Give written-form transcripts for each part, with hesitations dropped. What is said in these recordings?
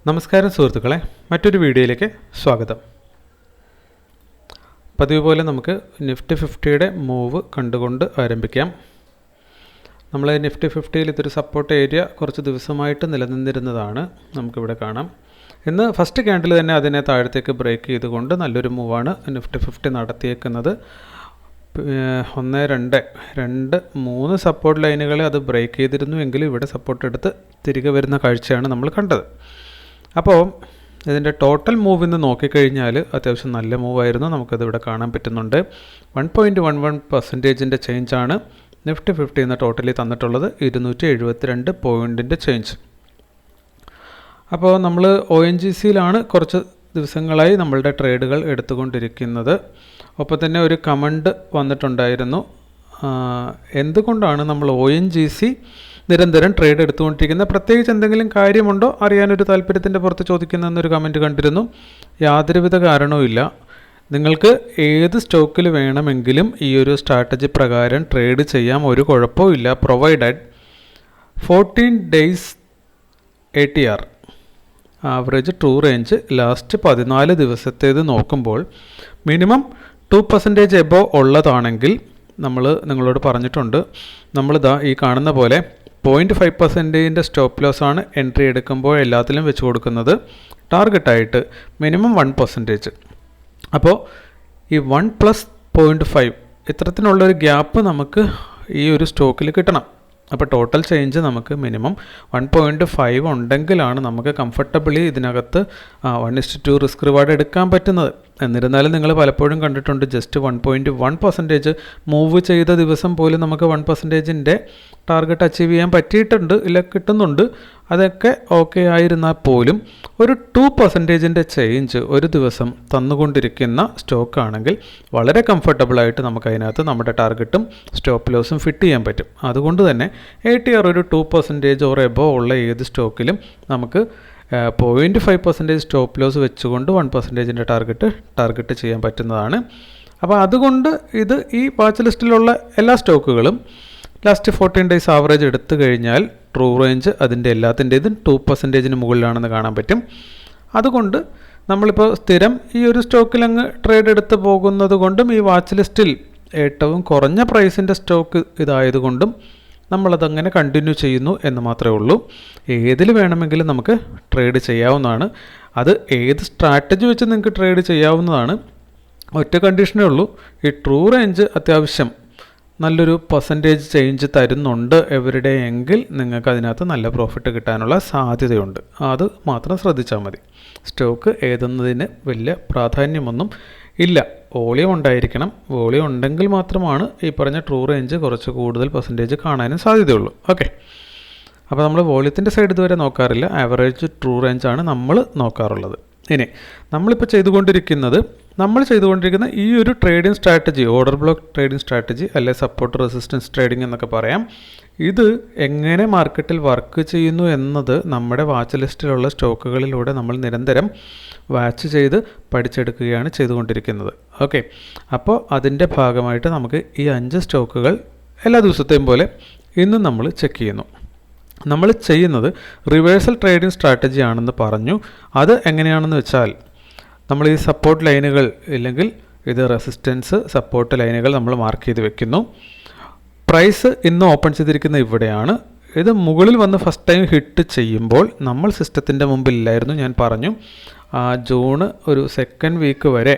നമസ്കാരം സുഹൃത്തുക്കളെ, മറ്റൊരു വീഡിയോയിലേക്ക് സ്വാഗതം. പതിവ് പോലെ നമുക്ക് നിഫ്റ്റി 50യുടെ മൂവ് കണ്ടുകൊണ്ട് ആരംഭിക്കാം. നമ്മൾ നിഫ്റ്റി 50യിൽ ഇതൊരു സപ്പോർട്ട് ഏരിയ കുറച്ച് ദിവസമായിട്ട് നിലനിന്നിരുന്നതാണ്, നമുക്കിവിടെ കാണാം. ഇന്ന് ഫസ്റ്റ് ക്യാൻഡിൽ തന്നെ അതിനെ താഴത്തേക്ക് ബ്രേക്ക് ചെയ്തുകൊണ്ട് നല്ലൊരു മൂവാണ് നിഫ്റ്റി 50 നടത്തിയേക്കുന്നത്. 1, 2, 3 സപ്പോർട്ട് ലൈനുകളെ അത് ബ്രേക്ക് ചെയ്തിരുന്നു എങ്കിലും ഇവിടെ സപ്പോർട്ട് എടുത്ത് തിരികെ വരുന്ന കാഴ്ചയാണ് നമ്മൾ കണ്ടത്. അപ്പോൾ ഇതിൻ്റെ ടോട്ടൽ മൂവ് ഇന്ന് നോക്കിക്കഴിഞ്ഞാൽ അത്യാവശ്യം നല്ല മൂവായിരുന്നു, നമുക്കത് ഇവിടെ കാണാൻ പറ്റുന്നുണ്ട്. 1.11% ചേഞ്ചാണ് നിഫ്റ്റി 50 എന്ന ടോട്ടലി തന്നിട്ടുള്ളത്, 272 പോയിൻറ്റിൻ്റെ ചേഞ്ച്. അപ്പോൾ നമ്മൾ ONGCയിലാണ് കുറച്ച് ദിവസങ്ങളായി നമ്മളുടെ ട്രേഡുകൾ എടുത്തുകൊണ്ടിരിക്കുന്നത്. ഒപ്പം തന്നെ ഒരു കമൻറ്റ് വന്നിട്ടുണ്ടായിരുന്നു, എന്തുകൊണ്ടാണ് നമ്മൾ ONGC നിരന്തരം ട്രേഡ് എടുത്തുകൊണ്ടിരിക്കുന്നത്, പ്രത്യേകിച്ച് എന്തെങ്കിലും കാര്യമുണ്ടോ അറിയാനൊരു താല്പര്യത്തിൻ്റെ പുറത്ത് ചോദിക്കുന്നതെന്നൊരു കമൻറ്റ് കണ്ടിരുന്നു. യാതൊരുവിധ കാരണവുമില്ല. നിങ്ങൾക്ക് ഏത് സ്റ്റോക്കിൽ വേണമെങ്കിലും ഈ ഒരു സ്ട്രാറ്റജി പ്രകാരം ട്രേഡ് ചെയ്യാം, ഒരു കുഴപ്പവും ഇല്ല. Provided 14 days ATR average true range last 14 ദിവസത്തേത് നോക്കുമ്പോൾ മിനിമം 2% എബോ ഉള്ളതാണെങ്കിൽ നമ്മൾ നിങ്ങളോട് പറഞ്ഞിട്ടുണ്ട്, നമ്മളിതാ ഈ കാണുന്ന പോലെ 0.5% സ്റ്റോപ്പ് ലോസ് ആണ് എൻട്രി എടുക്കുമ്പോൾ എല്ലാത്തിലും വെച്ച് കൊടുക്കുന്നത്, ടാർഗറ്റായിട്ട് മിനിമം 1%. അപ്പോൾ ഈ 1 + 0.5 ഇത്തരത്തിനുള്ളൊരു ഗ്യാപ്പ് നമുക്ക് ഈ ഒരു സ്റ്റോക്കിൽ കിട്ടണം. അപ്പോൾ ടോട്ടൽ ചേഞ്ച് നമുക്ക് മിനിമം 1.5 ഉണ്ടെങ്കിലാണ് നമുക്ക് കംഫർട്ടബിളി ഇതിനകത്ത് 1:2 റിസ്ക് റിവാർഡ് എടുക്കാൻ പറ്റുന്നത്. എന്നിരുന്നാലും നിങ്ങൾ പലപ്പോഴും കണ്ടിട്ടുണ്ട്, ജസ്റ്റ് 1.1% മൂവ് ചെയ്ത ദിവസം പോലും നമുക്ക് 1%ൻ്റെ ടാർഗറ്റ് അച്ചീവ് ചെയ്യാൻ പറ്റിയിട്ടുണ്ട്, ഇല്ല കിട്ടുന്നുണ്ട്. അതൊക്കെ ഓക്കെ ആയിരുന്നാൽ പോലും ഒരു 2%ൻ്റെ ചേഞ്ച് ഒരു ദിവസം തന്നുകൊണ്ടിരിക്കുന്ന സ്റ്റോക്കാണെങ്കിൽ വളരെ കംഫർട്ടബിളായിട്ട് നമുക്കതിനകത്ത് നമ്മുടെ ടാർഗറ്റും സ്റ്റോപ്പ് ലോസും ഫിറ്റ് ചെയ്യാൻ പറ്റും. അതുകൊണ്ട് തന്നെ ATR ഒരു 2% ഓർ എബോ ഉള്ള ഏത് സ്റ്റോക്കിലും നമുക്ക് 0.5% സ്റ്റോപ്പ് ലോസ് വെച്ചുകൊണ്ട് 1%ൻ്റെ ടാർഗറ്റ് ചെയ്യാൻ പറ്റുന്നതാണ്. അപ്പോൾ അതുകൊണ്ട് ഇത് ഈ വാച്ച് ലിസ്റ്റിലുള്ള എല്ലാ സ്റ്റോക്കുകളും ലാസ്റ്റ് 14 days ആവറേജ് എടുത്തു കഴിഞ്ഞാൽ ട്രൂ റേഞ്ച് അതിൻ്റെ എല്ലാത്തിൻ്റെതും 2%-ന് മുകളിലാണെന്ന് കാണാൻ പറ്റും. അതുകൊണ്ട് നമ്മളിപ്പോൾ സ്ഥിരം ഈ ഒരു സ്റ്റോക്കിൽ അങ്ങ് ട്രേഡ് എടുത്ത് പോകുന്നത് കൊണ്ടും ഈ വാച്ച് ലിസ്റ്റിൽ ഏറ്റവും കുറഞ്ഞ പ്രൈസിൻ്റെ സ്റ്റോക്ക് ഇതായതുകൊണ്ടും നമ്മളതങ്ങനെ കണ്ടിന്യൂ ചെയ്യുന്നു എന്ന് മാത്രമേ ഉള്ളൂ. ഏതിൽ വേണമെങ്കിലും നമുക്ക് ട്രേഡ് ചെയ്യാവുന്നതാണ്. അത് ഏത് സ്ട്രാറ്റജി വെച്ച് നിങ്ങൾക്ക് ട്രേഡ് ചെയ്യാവുന്നതാണ്. ഒറ്റ കണ്ടീഷനേ ഉള്ളൂ, ഈ ട്രൂ റേഞ്ച് അത്യാവശ്യം നല്ലൊരു പെർസെൻറ്റേജ് ചേഞ്ച് തരുന്നുണ്ട് എവരിഡേ എങ്കിൽ നിങ്ങൾക്ക് അതിനകത്ത് നല്ല പ്രോഫിറ്റ് കിട്ടാനുള്ള സാധ്യതയുണ്ട്. അത് മാത്രം ശ്രദ്ധിച്ചാൽ മതി. സ്റ്റോക്ക് ഏതെന്നതിന് വലിയ പ്രാധാന്യമൊന്നും ഇല്ല, വോളിയം ഉണ്ടായിരിക്കണം. വോളിയം ഉണ്ടെങ്കിൽ മാത്രമാണ് ഈ പറഞ്ഞ ട്രൂ റേഞ്ച് കുറച്ച് കൂടുതൽ പെർസെൻറ്റേജ് കാണാനും സാധ്യതയുള്ളൂ. ഓക്കെ, അപ്പോൾ നമ്മൾ വോളിയത്തിൻ്റെ സൈഡ് ഇതുവരെ നോക്കാറില്ല, ആവറേജ് ട്രൂ റേഞ്ചാണ് നമ്മൾ നോക്കാറുള്ളത്. ഇനി നമ്മളിപ്പോൾ ചെയ്തുകൊണ്ടിരിക്കുന്ന ഈ ഒരു trading strategy, order block trading strategy അല്ലെ സപ്പോർട്ട് റെസിസ്റ്റൻസ് ട്രേഡിംഗ് എന്നൊക്കെ പറയാം, ഇത് എങ്ങനെ മാർക്കറ്റിൽ വർക്ക് ചെയ്യുന്നു എന്നത് നമ്മുടെ വാച്ച് ലിസ്റ്റിലുള്ള സ്റ്റോക്കുകളിലൂടെ നമ്മൾ നിരന്തരം വാച്ച് ചെയ്ത് പഠിച്ചെടുക്കുകയാണ് ചെയ്തുകൊണ്ടിരിക്കുന്നത്. ഓക്കെ, അപ്പോൾ അതിൻ്റെ ഭാഗമായിട്ട് നമുക്ക് ഈ 5 സ്റ്റോക്കുകൾ എല്ലാ ദിവസത്തെയും പോലെ ഇന്നും നമ്മൾ ചെക്ക് ചെയ്യുന്നു. നമ്മൾ ചെയ്യുന്നത് റിവേഴ്സൽ ട്രേഡിംഗ് സ്ട്രാറ്റജി ആണെന്ന് പറഞ്ഞു. അത് എങ്ങനെയാണെന്ന് വെച്ചാൽ, നമ്മൾ ഈ സപ്പോർട്ട് ലൈനുകൾ ഇല്ലെങ്കിൽ ഇത് റെസിസ്റ്റൻസ് സപ്പോർട്ട് ലൈനുകൾ നമ്മൾ മാർക്ക് ചെയ്ത് വെക്കുന്നു. പ്രൈസ് ഇന്ന് ഓപ്പൺ ചെയ്തിരിക്കുന്ന ഇവിടെയാണ്. ഇത് മുകളിൽ വന്ന് ഫസ്റ്റ് ടൈം ഹിറ്റ് ചെയ്യുമ്പോൾ നമ്മൾ സിസ്റ്റത്തിൻ്റെ മുമ്പിലില്ലായിരുന്നു, ഞാൻ പറഞ്ഞു. ജൂൺ ഒരു 2nd വീക്ക് വരെ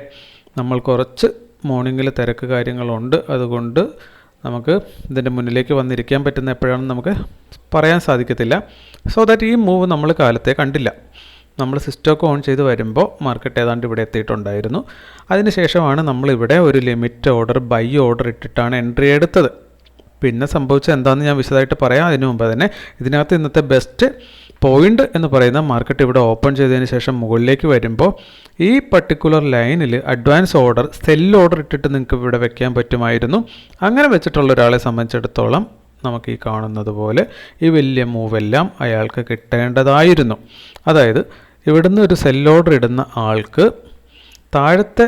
നമ്മൾ കുറച്ച് മോർണിംഗിൽ തിരക്ക് കാര്യങ്ങളുണ്ട്, അതുകൊണ്ട് നമുക്ക് ഇതിൻ്റെ മുന്നിലേക്ക് വന്നിരിക്കാൻ പറ്റുന്ന എപ്പോഴാണെന്ന് നമുക്ക് പറയാൻ സാധിക്കത്തില്ല. സോ ദാറ്റ് ഈ മൂവ് നമ്മൾ കാലത്തെ കണ്ടില്ല. നമ്മൾ സിസ്റ്റമൊക്കെ ഓൺ ചെയ്ത് വരുമ്പോൾ മാർക്കറ്റ് ഏതാണ്ട് ഇവിടെ എത്തിയിട്ടുണ്ടായിരുന്നു. അതിനുശേഷമാണ് നമ്മളിവിടെ ഒരു ലിമിറ്റ് ഓർഡർ, ബൈ ഓർഡർ ഇട്ടിട്ടാണ് എൻട്രി എടുത്തത്. പിന്നെ സംഭവിച്ചത് എന്താണെന്ന് ഞാൻ വിശദമായിട്ട് പറയാം. അതിനു മുമ്പ് തന്നെ ഇതിനകത്ത് ഇന്നത്തെ ബെസ്റ്റ് പോയിൻ്റ് എന്ന് പറയുന്ന മാർക്കറ്റ് ഇവിടെ ഓപ്പൺ ചെയ്തതിന് ശേഷം മുകളിലേക്ക് വരുമ്പോൾ ഈ പർട്ടിക്കുലർ ലൈനിൽ അഡ്വാൻസ് ഓർഡർ, സെൽ ഓർഡർ ഇട്ടിട്ട് നിങ്ങൾക്ക് ഇവിടെ വെക്കാൻ പറ്റുമായിരുന്നു. അങ്ങനെ വെച്ചിട്ടുള്ള ഒരാളെ സംബന്ധിച്ചിടത്തോളം നമുക്ക് ഈ കാണുന്നത് പോലെ ഈ വലിയ മൂവെല്ലാം അയാൾക്ക് കിട്ടേണ്ടതായിരുന്നു. അതായത് ഇവിടുന്ന് ഒരു സെൽ ഓർഡർ ഇടുന്ന ആൾക്ക് താഴത്തെ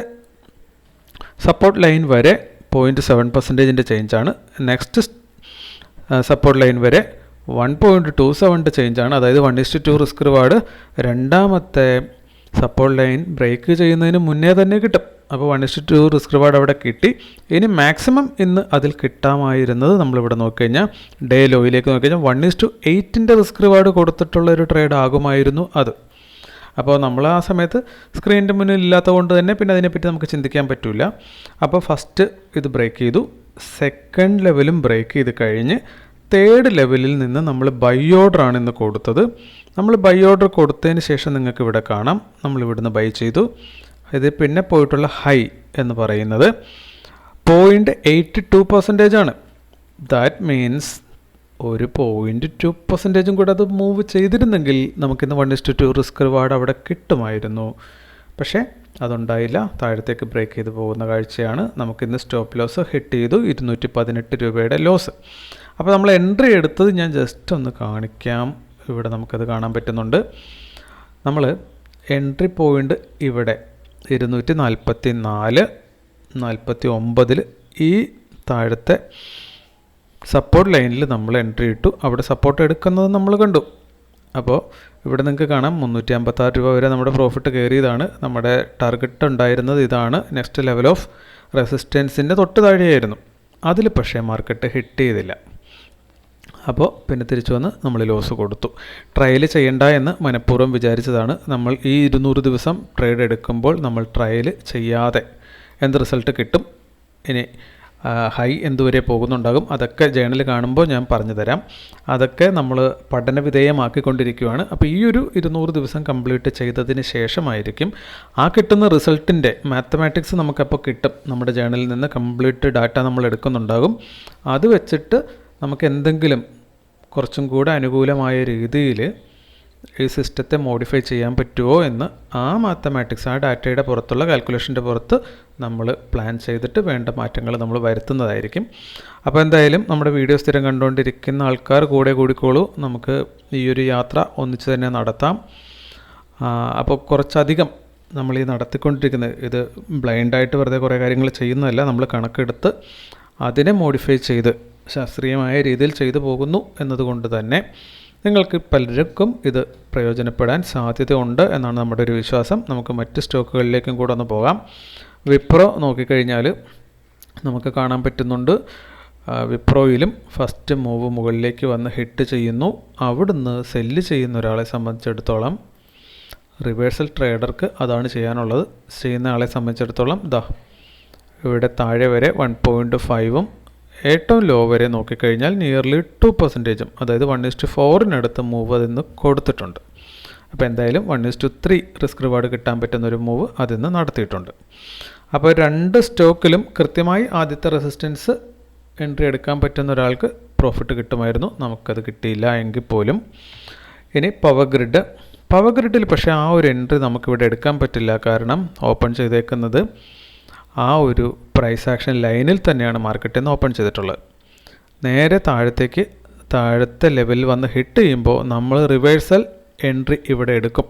സപ്പോർട്ട് ലൈൻ വരെ 0.7% ചേഞ്ചാണ്, നെക്സ്റ്റ് സപ്പോർട്ട് ലൈൻ വരെ 1.27 ചേഞ്ചാണ്. അതായത് 1:2 റിസ്ക് റിവാർഡ് രണ്ടാമത്തെ സപ്പോർട്ട് ലൈൻ ബ്രേക്ക് ചെയ്യുന്നതിന് മുന്നേ തന്നെ കിട്ടും. അപ്പോൾ 1:2 റിസ്ക് റിവാർഡ് അവിടെ കിട്ടി. ഇനി മാക്സിമം ഇന്ന് അതിൽ കിട്ടാമായിരുന്നത് നമ്മളിവിടെ നോക്കിക്കഴിഞ്ഞാൽ ഡേ ലോയിലേക്ക് നോക്കിക്കഴിഞ്ഞാൽ 1:8 റിസ്ക് റിവാർഡ് കൊടുത്തിട്ടുള്ള ഒരു ട്രേഡ് ആകുമായിരുന്നു അത്. അപ്പോൾ നമ്മൾ ആ സമയത്ത് സ്ക്രീനിൻ്റെ മുന്നിൽ ഇല്ലാത്തത് കൊണ്ട് തന്നെ പിന്നെ അതിനെപ്പറ്റി നമുക്ക് ചിന്തിക്കാൻ പറ്റില്ല. അപ്പോൾ ഫസ്റ്റ് ഇത് ബ്രേക്ക് ചെയ്തു, സെക്കൻഡ് ലെവലും ബ്രേക്ക് ചെയ്ത് കഴിഞ്ഞ് തേർഡ് ലെവലിൽ നിന്ന് നമ്മൾ ബൈ ഓർഡറാണ് ഇന്ന് കൊടുത്തത്. നമ്മൾ ബൈ ഓർഡർ കൊടുത്തതിന് ശേഷം നിങ്ങൾക്ക് ഇവിടെ കാണാം നമ്മളിവിടുന്ന് ബൈ ചെയ്തു. ഇത് പിന്നെ പോയിട്ടുള്ള ഹൈ എന്ന് പറയുന്നത് 0.82% ആണ്. ദാറ്റ് മീൻസ് ഒരു 0.2% കൂടെ അത് മൂവ് ചെയ്തിരുന്നെങ്കിൽ നമുക്കിന്ന് 1:2 റിസ്ക് റിവാർഡ് അവിടെ കിട്ടുമായിരുന്നു. പക്ഷേ അതുണ്ടായില്ല, താഴത്തേക്ക് ബ്രേക്ക് ചെയ്ത് പോകുന്ന കാഴ്ചയാണ്. നമുക്കിന്ന് സ്റ്റോപ്പ് ലോസ് ഹിറ്റ് ചെയ്തു, 218 രൂപയുടെ ലോസ്. അപ്പോൾ നമ്മൾ എൻട്രി എടുത്തത് ഞാൻ ജസ്റ്റ് ഒന്ന് കാണിക്കാം. ഇവിടെ നമുക്കത് കാണാൻ പറ്റുന്നുണ്ട്. നമ്മൾ എൻട്രി പോയിൻ്റ് ഇവിടെ 244.49 ഈ താഴത്തെ സപ്പോർട്ട് ലൈനിൽ നമ്മൾ എൻട്രി ഇട്ടു. അവിടെ സപ്പോർട്ട് എടുക്കുന്നത് നമ്മൾ കണ്ടു. അപ്പോൾ ഇവിടെ നിങ്ങൾക്ക് കാണാം 356 രൂപ വരെ നമ്മുടെ പ്രോഫിറ്റ് കയറിയതാണ്. നമ്മുടെ ടാർഗറ്റ് ഉണ്ടായിരുന്നത് ഇതാണ്. നെക്സ്റ്റ് ലെവൽ ഓഫ് റെസിസ്റ്റൻസിൻ്റെ തൊട്ട് താഴെയായിരുന്നു. അതിൽ പക്ഷേ മാർക്കറ്റ് ഹിറ്റ് ചെയ്തില്ല. അപ്പോൾ പിന്നെ തിരിച്ചു വന്ന് നമ്മൾ ലോസ് കൊടുത്തു. ട്രയൽ ചെയ്യണ്ട എന്ന് മനഃപൂർവ്വം വിചാരിച്ചതാണ്. നമ്മൾ ഈ 200 ദിവസം ട്രേഡ് എടുക്കുമ്പോൾ നമ്മൾ ട്രയൽ ചെയ്യാതെ എന്ത് റിസൾട്ട് കിട്ടും, ഇനി ഹൈ എന്തുവരെ പോകുന്നുണ്ടാകും, അതൊക്കെ ജേണൽ കാണുമ്പോൾ ഞാൻ പറഞ്ഞു തരാം. അതൊക്കെ നമ്മൾ പഠന വിധേയമാക്കിക്കൊണ്ടിരിക്കുകയാണ്. അപ്പോൾ ഈ ഒരു 200 ദിവസം കംപ്ലീറ്റ് ചെയ്തതിന് ശേഷമായിരിക്കും ആ കിട്ടുന്ന റിസൾട്ടിൻ്റെ മാത്തമാറ്റിക്സ് നമുക്കപ്പോൾ കിട്ടും. നമ്മുടെ ജേണലിൽ നിന്ന് കംപ്ലീറ്റ് ഡാറ്റ നമ്മൾ എടുക്കുന്നുണ്ടാകും. അത് വെച്ചിട്ട് നമുക്ക് എന്തെങ്കിലും കുറച്ചും കൂടെ അനുകൂലമായ രീതിയിൽ ഈ സിസ്റ്റത്തെ മോഡിഫൈ ചെയ്യാൻ പറ്റുമോ എന്ന് ആ മാത്തമാറ്റിക്സ്, ആ ഡാറ്റയുടെ പുറത്തുള്ള കാൽക്കുലേഷൻ്റെ പുറത്ത് നമ്മൾ പ്ലാൻ ചെയ്തിട്ട് വേണ്ട മാറ്റങ്ങൾ നമ്മൾ വരുത്തുന്നതായിരിക്കും. അപ്പോൾ എന്തായാലും നമ്മുടെ വീഡിയോ സ്ഥിരം കണ്ടുകൊണ്ടിരിക്കുന്ന ആൾക്കാർ കൂടെ കൂടിക്കോളൂ. നമുക്ക് ഈ ഒരു യാത്ര ഒന്നിച്ച് തന്നെ നടത്താം. അപ്പോൾ കുറച്ചധികം നമ്മൾ ഈ നടത്തിക്കൊണ്ടിരിക്കുന്നത് ഇത് ബ്ലൈൻഡായിട്ട് വെറുതെ കുറേ കാര്യങ്ങൾ ചെയ്യുന്നതല്ല. നമ്മൾ കണക്കെടുത്ത് അതിനെ മോഡിഫൈ ചെയ്ത് ശാസ്ത്രീയമായ രീതിയിൽ ചെയ്തു പോകുന്നു എന്നതുകൊണ്ട് തന്നെ നിങ്ങൾക്ക് പലർക്കും ഇത് പ്രയോജനപ്പെടാൻ സാധ്യതയുണ്ട് എന്നാണ് നമ്മുടെ ഒരു വിശ്വാസം. നമുക്ക് മറ്റ് സ്റ്റോക്കുകളിലേക്കും കൂടെ ഒന്ന് പോകാം. വിപ്രോ നോക്കിക്കഴിഞ്ഞാൽ നമുക്ക് കാണാൻ പറ്റുന്നുണ്ട്. വിപ്രോയിലും ഫസ്റ്റ് മൂവ് മുകളിലേക്ക് വന്ന് ഹിറ്റ് ചെയ്യുന്നു. അവിടുന്ന് സെല്ല് ചെയ്യുന്ന ഒരാളെ സംബന്ധിച്ചിടത്തോളം, റിവേഴ്സൽ ട്രേഡർക്ക് അതാണ് ചെയ്യാനുള്ളത്. ചെയ്യുന്ന ആളെ സംബന്ധിച്ചിടത്തോളം ഇവിടെ താഴെ വരെ 1.5ഉം ഏറ്റവും ലോ വരെ നോക്കിക്കഴിഞ്ഞാൽ നിയർലി 2%, അതായത് 1:4 മൂവ് അതിന്ന് കൊടുത്തിട്ടുണ്ട്. അപ്പോൾ എന്തായാലും 1:3 റിസ്ക് റിവാർഡ് കിട്ടാൻ പറ്റുന്നൊരു മൂവ് അതിന്ന് നടത്തിയിട്ടുണ്ട്. അപ്പോൾ രണ്ട് സ്റ്റോക്കിലും കൃത്യമായി ആദ്യത്തെ റെസിസ്റ്റൻസ് എൻട്രി എടുക്കാൻ പറ്റുന്ന ഒരാൾക്ക് പ്രോഫിറ്റ് കിട്ടുമായിരുന്നു. നമുക്കത് കിട്ടിയില്ല എങ്കിൽ പോലും. ഇനി പവർ ഗ്രിഡിൽ പക്ഷേ ആ ഒരു എൻട്രി നമുക്കിവിടെ എടുക്കാൻ പറ്റില്ല. കാരണം ഓപ്പൺ ചെയ്തേക്കുന്നത് ആ ഒരു പ്രൈസ് ആക്ഷൻ ലൈനിൽ തന്നെയാണ് മാർക്കറ്റിൽ നിന്ന് ഓപ്പൺ ചെയ്തിട്ടുള്ളത്. നേരെ താഴത്തെ ലെവലിൽ വന്ന് ഹിറ്റ് ചെയ്യുമ്പോൾ നമ്മൾ റിവേഴ്സൽ എൻട്രി ഇവിടെ എടുക്കും.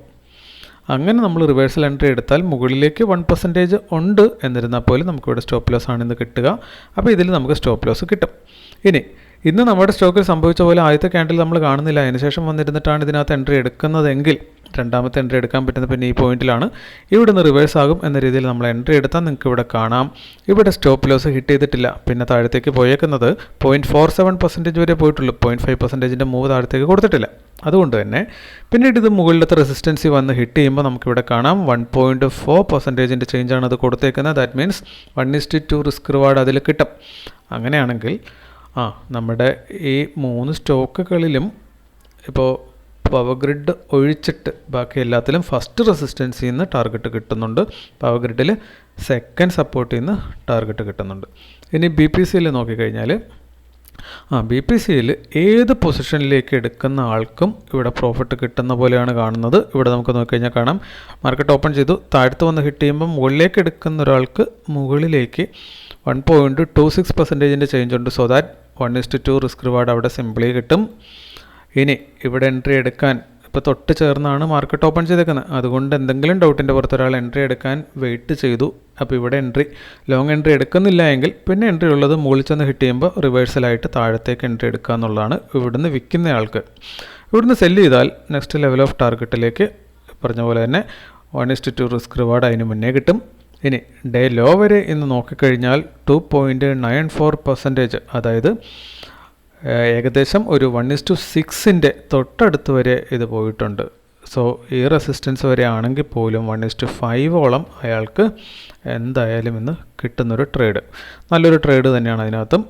അങ്ങനെ നമ്മൾ റിവേഴ്സൽ എൻട്രി എടുത്താൽ മുകളിലേക്ക് 1% ഉണ്ട്. എന്നിരുന്നാൽ പോലും നമുക്കിവിടെ സ്റ്റോപ്പ് ലോസ് ആണിന്ന് കിട്ടുക. അപ്പോൾ ഇതിൽ നമുക്ക് സ്റ്റോപ്പ് ലോസ് കിട്ടും. ഇന്ന് നമ്മുടെ സ്റ്റോക്കിൽ സംഭവിച്ച പോലെ ആദ്യത്തെ ക്യാൻഡിൽ നമ്മൾ കാണുന്നില്ല. അതിനുശേഷം വന്നിരുന്നിട്ടാണ് ഇതിനകത്ത് എൻട്രി എടുക്കുന്നതെങ്കിൽ രണ്ടാമത്തെ എൻട്രി എടുക്കാൻ പറ്റുന്നത് പിന്നെ ഈ പോയിന്റിലാണ്. ഇവിടെ നിന്ന് റിവേഴ്സ് ആകും എന്ന രീതിയിൽ നമ്മൾ എൻട്രി എടുത്താൽ നിങ്ങൾക്ക് ഇവിടെ കാണാം. ഇവിടെ സ്റ്റോപ്പ് ലോസ് ഹിറ്റ് ചെയ്തിട്ടില്ല. പിന്നെ താഴത്തേക്ക് പോയേക്കുന്നത് 0.47% വരെ പോയിട്ടുള്ളൂ. 0.5%ൻ്റെ മൂവ് താഴത്തേക്ക് കൊടുത്തിട്ടില്ല. അതുകൊണ്ട് തന്നെ പിന്നീട് ഇത് മുകളിലത്തെ റെസിസ്റ്റൻസി വന്ന് ഹിറ്റ് ചെയ്യുമ്പോൾ നമുക്കിവിടെ കാണാം 1.4%ൻ്റെ ചേഞ്ചാണ് അത് കൊടുത്തേക്കുന്നത്. ദാറ്റ് മീൻസ് 1:2 റിസ്ക് റിവാർഡ് അതിൽ കിട്ടും. അങ്ങനെയാണെങ്കിൽ നമ്മുടെ ഈ 3 സ്റ്റോക്കുകളിലും ഇപ്പോൾ പവർ ഗ്രിഡ് ഒഴിച്ചിട്ട് ബാക്കി എല്ലാത്തിലും ഫസ്റ്റ് റെസിസ്റ്റൻസിൽ നിന്ന് ടാർഗറ്റ് കിട്ടുന്നുണ്ട്. പവർ ഗ്രിഡിൽ സെക്കൻഡ് സപ്പോർട്ടിൽ നിന്ന് ടാർഗറ്റ് കിട്ടുന്നുണ്ട്. ഇനി BPCയിൽ നോക്കിക്കഴിഞ്ഞാൽ BPCയിൽ ഏത് പൊസിഷനിലേക്ക് എടുക്കുന്ന ആൾക്കും ഇവിടെ പ്രോഫിറ്റ് കിട്ടുന്ന പോലെയാണ് കാണുന്നത്. ഇവിടെ നമുക്ക് നോക്കിക്കഴിഞ്ഞാൽ കാണാം മാർക്കറ്റ് ഓപ്പൺ ചെയ്തു, താഴത്ത് വന്ന് ഹിറ്റ് ചെയ്യുമ്പോൾ മുകളിലേക്ക് എടുക്കുന്ന ഒരാൾക്ക് മുകളിലേക്ക് 1.26%ൻ്റെ ചേഞ്ച് ഉണ്ട്. സോ ദാറ്റ് 1:2 റിസ്ക് റിവാർഡ് അവിടെ സിംപിളി കിട്ടും. ഇനി ഇവിടെ എൻട്രി എടുക്കാൻ ഇപ്പോൾ തൊട്ട് ചേർന്നാണ് മാർക്കറ്റ് ഓപ്പൺ ചെയ്തേക്കുന്നത്. അതുകൊണ്ട് എന്തെങ്കിലും ഡൗട്ടിൻ്റെ പുറത്ത് ഒരാൾ എൻട്രി എടുക്കാൻ വെയിറ്റ് ചെയ്തു. അപ്പോൾ ഇവിടെ ലോങ് എൻട്രി എടുക്കുന്നില്ല എങ്കിൽ പിന്നെ എൻട്രി ഉള്ളത് മുകളിൽ ചെന്ന് ഹിറ്റ് ചെയ്യുമ്പോൾ റിവേഴ്സലായിട്ട് താഴത്തേക്ക് എൻട്രി എടുക്കുക എന്നുള്ളതാണ് ഇവിടുന്ന് വിൽക്കുന്ന ആൾക്ക്. ഇവിടുന്ന് സെല്ല് ചെയ്താൽ നെക്സ്റ്റ് ലെവൽ ഓഫ് ടാർഗറ്റിലേക്ക് പറഞ്ഞ പോലെ തന്നെ 1:2 റിസ്ക് റിവാർഡ് അതിന് മുന്നേ കിട്ടും. ഇനി ഡേ ലോ വരെ ഇന്ന് നോക്കിക്കഴിഞ്ഞാൽ 2.94%, അതായത് ഏകദേശം ഒരു 1:6 തൊട്ടടുത്ത് വരെ ഇത് പോയിട്ടുണ്ട്. സോ ഈ റെസിസ്റ്റൻസ് വരെ ആണെങ്കിൽ പോലും 1:5 അയാൾക്ക് എന്തായാലും ഇന്ന് കിട്ടുന്നൊരു ട്രേഡ്, നല്ലൊരു ട്രേഡ് തന്നെയാണ് അതിനകത്തും.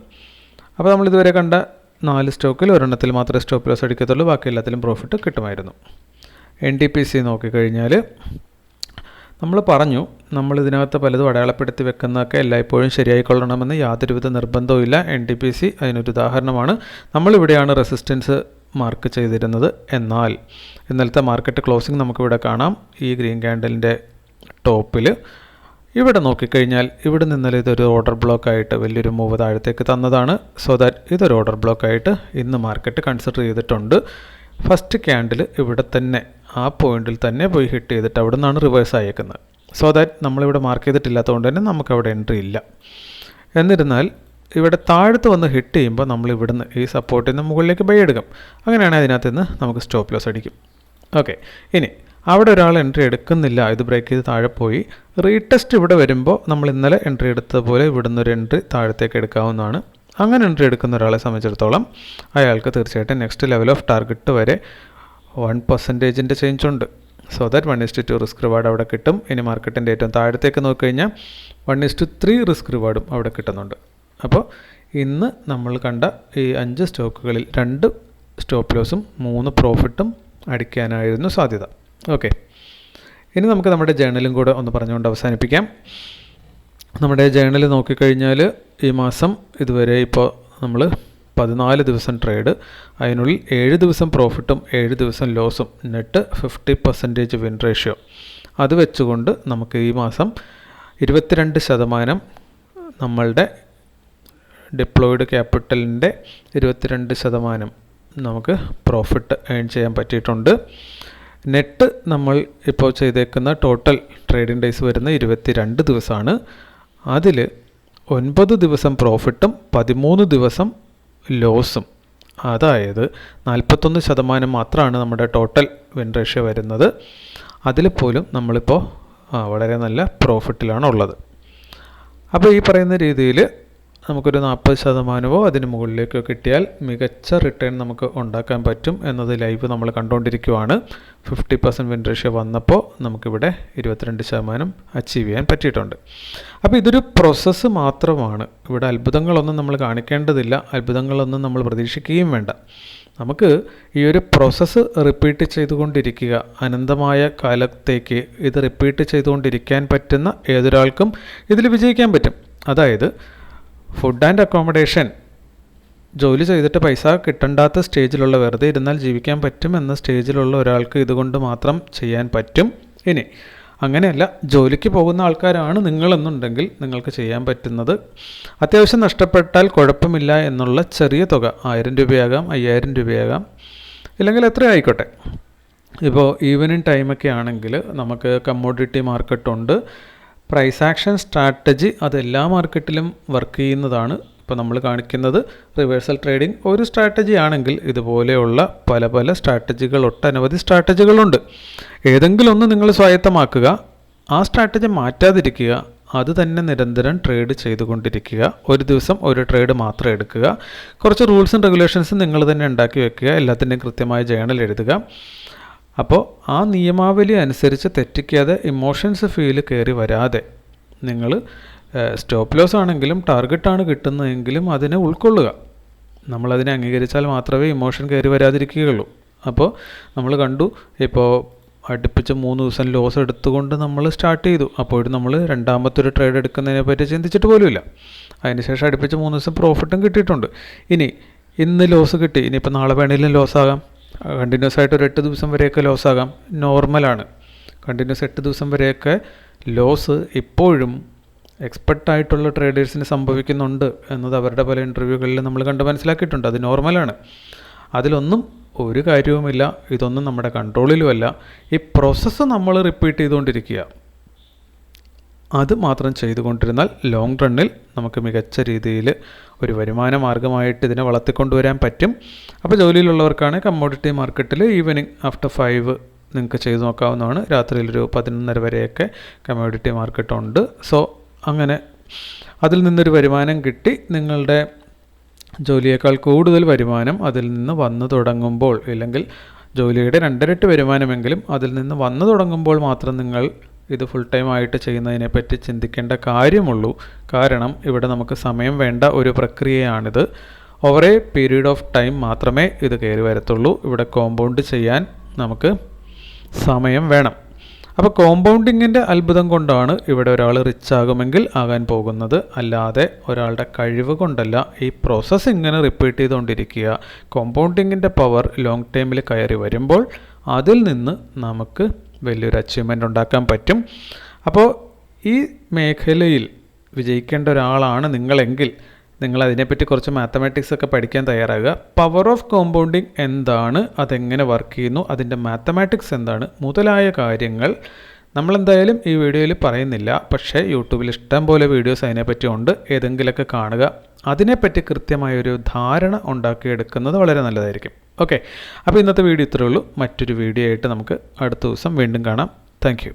അപ്പോൾ നമ്മളിതുവരെ കണ്ട 4 സ്റ്റോക്കിൽ ഒരെണ്ണത്തിൽ മാത്രമേ സ്റ്റോപ്പ് ലോസ് അടിക്കത്തുള്ളൂ, ബാക്കി എല്ലാത്തിലും പ്രോഫിറ്റ് കിട്ടുമായിരുന്നു. NTPC നോക്കിക്കഴിഞ്ഞാൽ നമ്മൾ പറഞ്ഞു, നമ്മളിതിനകത്ത് പലതും അടയാളപ്പെടുത്തി വെക്കുന്നതൊക്കെ എല്ലായ്പ്പോഴും ശരിയായിക്കൊള്ളണമെന്ന് യാതൊരുവിധ നിർബന്ധവുമില്ല. NTPC അതിനൊരു ഉദാഹരണമാണ്. നമ്മളിവിടെയാണ് റെസിസ്റ്റൻസ് മാർക്ക് ചെയ്തിരുന്നത്. എന്നാൽ ഇന്നലത്തെ മാർക്കറ്റ് ക്ലോസിംഗ് നമുക്കിവിടെ കാണാം. ഈ ഗ്രീൻ ക്യാൻഡലിൻ്റെ ടോപ്പിൽ ഇവിടെ നോക്കിക്കഴിഞ്ഞാൽ ഇവിടെ നിന്നലെ ഇതൊരു ഓർഡർ ബ്ലോക്കായിട്ട് വലിയൊരു മൂവ് താഴത്തേക്ക് തന്നതാണ്. സോ ദാറ്റ് ഇതൊരു ഓർഡർ ബ്ലോക്കായിട്ട് ഇന്ന് മാർക്കറ്റ് കൺസിഡർ ചെയ്തിട്ടുണ്ട്. ഫസ്റ്റ് ക്യാൻഡിൽ ഇവിടെ തന്നെ ആ പോയിന്റിൽ തന്നെ പോയി ഹിറ്റ് ചെയ്തിട്ട് അവിടെ നിന്നാണ് റിവേഴ്സ് ആയേക്കുന്നത്. സോ ദാറ്റ് നമ്മളിവിടെ മാർക്ക് ചെയ്തിട്ടില്ലാത്തതുകൊണ്ട് തന്നെ നമുക്കവിടെ എൻട്രി ഇല്ല. എന്നിരുന്നാൽ ഇവിടെ താഴത്ത് വന്ന് ഹിറ്റ് ചെയ്യുമ്പോൾ നമ്മൾ ഇവിടുന്ന് ഈ സപ്പോർട്ടിൽ നിന്ന് മുകളിലേക്ക് ബൈ എടുക്കും. അങ്ങനെയാണെങ്കിൽ അതിനകത്ത് നിന്ന് നമുക്ക് സ്റ്റോപ്പ് ലോസ് അടിക്കും. ഓക്കെ, ഇനി അവിടെ ഒരാൾ എൻട്രി എടുക്കുന്നില്ല, ഇത് ബ്രേക്ക് ചെയ്ത് താഴെ പോയി റീടെസ്റ്റ് ഇവിടെ വരുമ്പോൾ നമ്മൾ ഇന്നലെ എൻട്രി എടുത്തതുപോലെ ഇവിടുന്ന് ഒരു എൻട്രി താഴത്തേക്ക് എടുക്കാവുന്നതാണ്. അങ്ങനെ എൻട്രി എടുക്കുന്ന ഒരാളെ സംബന്ധിച്ചിടത്തോളം അയാൾക്ക് തീർച്ചയായിട്ടും നെക്സ്റ്റ് ലെവൽ ഓഫ് ടാർഗറ്റ് വരെ 1% ചേഞ്ച് ഉണ്ട്. സോ ദാറ്റ് 1:2 റിസ്ക് റിവാർഡ് അവിടെ കിട്ടും. ഇനി മാർക്കറ്റിൻ്റെ ഏറ്റവും താഴത്തേക്ക് നോക്കിക്കഴിഞ്ഞാൽ 1:3 റിസ്ക് റിവാർഡും അവിടെ കിട്ടുന്നുണ്ട്. അപ്പോൾ ഇന്ന് നമ്മൾ കണ്ട ഈ 5 സ്റ്റോക്കുകളിൽ 2 സ്റ്റോപ്പ് ലോസും 3 പ്രോഫിറ്റും അടിക്കാനായിരുന്നു സാധ്യത. ഓക്കെ, ഇനി നമുക്ക് നമ്മുടെ ജേണലും കൂടെ ഒന്ന് പറഞ്ഞുകൊണ്ട് അവസാനിപ്പിക്കാം. നമ്മുടെ ജേണൽ നോക്കിക്കഴിഞ്ഞാൽ ഈ മാസം ഇതുവരെ ഇപ്പോൾ നമ്മൾ 14 ദിവസം ട്രേഡ്, അതിനുള്ളിൽ 7 ദിവസം പ്രോഫിറ്റും 7 ദിവസം ലോസും, നെറ്റ് 50% വിൻ റേഷ്യോ. അത് വെച്ചുകൊണ്ട് നമുക്ക് ഈ മാസം 22% നമ്മളുടെ ഡിപ്ലോയിഡ് ക്യാപിറ്റലിൻ്റെ 22% നമുക്ക് പ്രോഫിറ്റ് ഏൺ ചെയ്യാൻ പറ്റിയിട്ടുണ്ട്. നെറ്റ് നമ്മൾ ഇപ്പോൾ ചെയ്തേക്കുന്ന ടോട്ടൽ ട്രേഡിംഗ് ഡേയ്സ് വരുന്ന 22 ദിവസമാണ്. അതിൽ 9 ദിവസം പ്രോഫിറ്റും 13 ദിവസം ലോസും, അതായത് 41% മാത്രമാണ് നമ്മുടെ ടോട്ടൽ വിൻ റേഷ്യോ വരുന്നത്. അതിൽ പോലും നമ്മളിപ്പോൾ വളരെ നല്ല പ്രോഫിറ്റിലാണ് ഉള്ളത്. അപ്പോൾ ഈ പറയുന്ന രീതിയിൽ നമുക്കൊരു 40% അതിന് മുകളിലേക്കോ കിട്ടിയാൽ മികച്ച റിട്ടേൺ നമുക്ക് ഉണ്ടാക്കാൻ പറ്റും എന്നത് ലൈവ് നമ്മൾ കണ്ടുകൊണ്ടിരിക്കുകയാണ്. 50% വിൻ റേഷ്യോ വന്നപ്പോൾ നമുക്കിവിടെ 22% അച്ചീവ് ചെയ്യാൻ പറ്റിയിട്ടുണ്ട്. അപ്പോൾ ഇതൊരു പ്രോസസ്സ് മാത്രമാണ്. ഇവിടെ അത്ഭുതങ്ങളൊന്നും നമ്മൾ കാണിക്കേണ്ടതില്ല, അത്ഭുതങ്ങളൊന്നും നമ്മൾ പ്രതീക്ഷിക്കുകയും വേണ്ട. നമുക്ക് ഈ ഒരു പ്രോസസ്സ് റിപ്പീറ്റ് ചെയ്തുകൊണ്ടിരിക്കുക, അനന്തമായ കാലത്തേക്ക് ഇത് റിപ്പീറ്റ് ചെയ്തുകൊണ്ടിരിക്കാൻ പറ്റുന്ന ഏതൊരാൾക്കും ഇതിൽ വിജയിക്കാൻ പറ്റും. അതായത് ഫുഡ് ആൻഡ് അക്കോമഡേഷൻ ജോലി ചെയ്തിട്ട് പൈസ കിട്ടണ്ടാത്ത സ്റ്റേജിലുള്ള, വെറുതെ ഇരുന്നാൽ ജീവിക്കാൻ പറ്റും എന്ന സ്റ്റേജിലുള്ള ഒരാൾക്ക് ഇതുകൊണ്ട് മാത്രം ചെയ്യാൻ പറ്റും. ഇനി അങ്ങനെയല്ല, ജോലിക്ക് പോകുന്ന ആൾക്കാരാണ് നിങ്ങളെന്നുണ്ടെങ്കിൽ നിങ്ങൾക്ക് ചെയ്യാൻ പറ്റുന്നത് അത്യാവശ്യം നഷ്ടപ്പെട്ടാൽ കുഴപ്പമില്ല എന്നുള്ള ചെറിയ തുക, 1000 രൂപയാകാം, 5000 രൂപയാകാം, ഇല്ലെങ്കിൽ എത്ര ആയിക്കോട്ടെ. ഇപ്പോൾ ഈവനിങ് ടൈമൊക്കെ ആണെങ്കിൽ നമുക്ക് കമ്മോഡിറ്റി മാർക്കറ്റുണ്ട്, പ്രൈസ് ആക്ഷൻ സ്ട്രാറ്റജി അതെല്ലാ മാർക്കറ്റിലും വർക്ക് ചെയ്യുന്നതാണ്. ഇപ്പോൾ നമ്മൾ കാണിക്കുന്നത് റിവേഴ്സൽ ട്രേഡിംഗ് ഒരു സ്ട്രാറ്റജി ആണെങ്കിൽ ഇതുപോലെയുള്ള പല പല സ്ട്രാറ്റജികൾ, ഒട്ടനവധി സ്ട്രാറ്റജികളുണ്ട്. ഏതെങ്കിലും ഒന്ന് നിങ്ങൾ സ്വായത്തമാക്കുക, ആ സ്ട്രാറ്റജി മാറ്റാതിരിക്കുക, അത് തന്നെ നിരന്തരം ട്രേഡ് ചെയ്തുകൊണ്ടിരിക്കുക. ഒരു ദിവസം ഒരു ട്രേഡ് മാത്രം എടുക്കുക. കുറച്ച് റൂൾസും റെഗുലേഷൻസും നിങ്ങൾ തന്നെ ഉണ്ടാക്കി വെക്കുക. എല്ലാത്തിൻ്റെയും കൃത്യമായ ജേണൽ എഴുതുക. അപ്പോൾ ആ നിയമാവലി അനുസരിച്ച് തെറ്റിക്കാതെ, ഇമോഷൻസ് ഫീൽ കയറി വരാതെ നിങ്ങൾ സ്റ്റോപ്പ് ലോസ് ആണെങ്കിലും ടാർഗറ്റാണ് കിട്ടുന്നതെങ്കിലും അതിനെ ഉൾക്കൊള്ളുക. നമ്മളതിനെ അംഗീകരിച്ചാൽ മാത്രമേ ഇമോഷൻ കയറി വരാതിരിക്കുകയുള്ളൂ. അപ്പോൾ നമ്മൾ കണ്ടു, ഇപ്പോൾ അടുപ്പിച്ച് 3 ദിവസം ലോസ് എടുത്തുകൊണ്ട് നമ്മൾ സ്റ്റാർട്ട് ചെയ്തു. അപ്പോഴും നമ്മൾ രണ്ടാമത്തെ ഒരു ട്രേഡ് എടുക്കുന്നതിനെ പറ്റി ചിന്തിച്ചിട്ട് പോലുമില്ല. അതിനുശേഷം അടുപ്പിച്ച് 3 ദിവസം പ്രോഫിറ്റും കിട്ടിയിട്ടുണ്ട്. ഇന്ന് ലോസ് കിട്ടി, ഇനിയിപ്പോൾ നാളെ വേണമെങ്കിലും ലോസ് ആകാം. കണ്ടിന്യൂസ് ആയിട്ട് ഒരു 8 ദിവസം വരെയൊക്കെ ലോസ് ആകാം, നോർമലാണ്. കണ്ടിന്യൂസ് 8 ദിവസം വരെയൊക്കെ ലോസ് ഇപ്പോഴും എക്സ്പെർട്ടായിട്ടുള്ള ട്രേഡേഴ്സിന് സംഭവിക്കുന്നുണ്ട് എന്നത് അവരുടെ പല ഇൻ്റർവ്യൂകളിൽ നമ്മൾ കണ്ട് മനസ്സിലാക്കിയിട്ടുണ്ട്. അത് നോർമലാണ്. അതിലൊന്നും ഒരു കാര്യവുമില്ല, ഇതൊന്നും നമ്മുടെ കൺട്രോളിലുമല്ല. ഈ പ്രോസസ്സ് നമ്മൾ റിപ്പീറ്റ് ചെയ്തുകൊണ്ടിരിക്കുക, അത് മാത്രം ചെയ്തുകൊണ്ടിരുന്നാൽ ലോങ് റണ്ണിൽ നമുക്ക് മികച്ച രീതിയിൽ ഒരു വരുമാന മാർഗ്ഗമായിട്ട് ഇതിനെ വളർത്തിക്കൊണ്ടുവരാൻ പറ്റും. അപ്പോൾ ജോലിയിലുള്ളവർക്കാണ് കമ്മോഡിറ്റി മാർക്കറ്റിൽ ഈവനിങ് ആഫ്റ്റർ 5 നിങ്ങൾക്ക് ചെയ്തു നോക്കാവുന്നതാണ്. രാത്രിയിലൊരു 11:30 വരെയൊക്കെ കമ്മോഡിറ്റി മാർക്കറ്റുണ്ട്. സോ അങ്ങനെ അതിൽ നിന്നൊരു വരുമാനം കിട്ടി, നിങ്ങളുടെ ജോലിയേക്കാൾ കൂടുതൽ വരുമാനം അതിൽ നിന്ന് വന്നു തുടങ്ങുമ്പോൾ, ഇല്ലെങ്കിൽ ജോലിയുടെ 2 ഇരട്ടി വരുമാനമെങ്കിലും അതിൽ നിന്ന് വന്നു തുടങ്ങുമ്പോൾ മാത്രം നിങ്ങൾ ഇത് ഫുൾ ടൈം ആയിട്ട് ചെയ്യുന്നതിനെപ്പറ്റി ചിന്തിക്കേണ്ട കാര്യമുള്ളൂ. കാരണം ഇവിടെ നമുക്ക് സമയം വേണ്ട ഒരു പ്രക്രിയയാണിത്. Over a period of time മാത്രമേ ഇത് കയറി വരത്തുള്ളൂ. ഇവിടെ കോമ്പൗണ്ട് ചെയ്യാൻ നമുക്ക് സമയം വേണം. അപ്പോൾ കോമ്പൗണ്ടിങ്ങിൻ്റെ അത്ഭുതം കൊണ്ടാണ് ഇവിടെ ഒരാൾ റിച്ച് ആകുമെങ്കിൽ ആകാൻ പോകുന്നത്, അല്ലാതെ ഒരാളുടെ കഴിവ് കൊണ്ടല്ല. ഈ പ്രോസസ്സ് ഇങ്ങനെ റിപ്പീറ്റ് ചെയ്തുകൊണ്ടിരിക്കുക. കോമ്പൗണ്ടിങ്ങിൻ്റെ പവർ ലോങ് ടൈമിൽ കയറി വരുമ്പോൾ അതിൽ നിന്ന് നമുക്ക് വലിയൊരു അച്ചീവ്മെൻ്റ് ഉണ്ടാക്കാൻ പറ്റും. അപ്പോൾ ഈ മേഖലയിൽ വിജയിക്കേണ്ട ഒരാളാണ് നിങ്ങളെങ്കിൽ നിങ്ങൾ അതിനെപ്പറ്റി കുറച്ച് മാത്തമാറ്റിക്സ് ഒക്കെ പഠിക്കാൻ തയ്യാറാകുക. പവർ ഓഫ് കോമ്പൗണ്ടിങ് എന്താണ്, അതെങ്ങനെ വർക്ക് ചെയ്യുന്നു, അതിൻ്റെ മാത്തമാറ്റിക്സ് എന്താണ് മുതലായ കാര്യങ്ങൾ നമ്മളെന്തായാലും ഈ വീഡിയോയിൽ പറയുന്നില്ല. പക്ഷേ യൂട്യൂബിൽ ഇഷ്ടം പോലെ വീഡിയോസ് അതിനെപ്പറ്റി ഉണ്ട്, ഏതെങ്കിലുമൊക്കെ കാണുക. അതിനെപ്പറ്റി കൃത്യമായൊരു ധാരണ ഉണ്ടാക്കിയെടുക്കുന്നത് വളരെ നല്ലതായിരിക്കും. ഓക്കെ, അപ്പോൾ ഇന്നത്തെ വീഡിയോ ഇത്രയേ ഉള്ളൂ. മറ്റൊരു വീഡിയോ ആയിട്ട് നമുക്ക് അടുത്ത ദിവസം വീണ്ടും കാണാം. താങ്ക്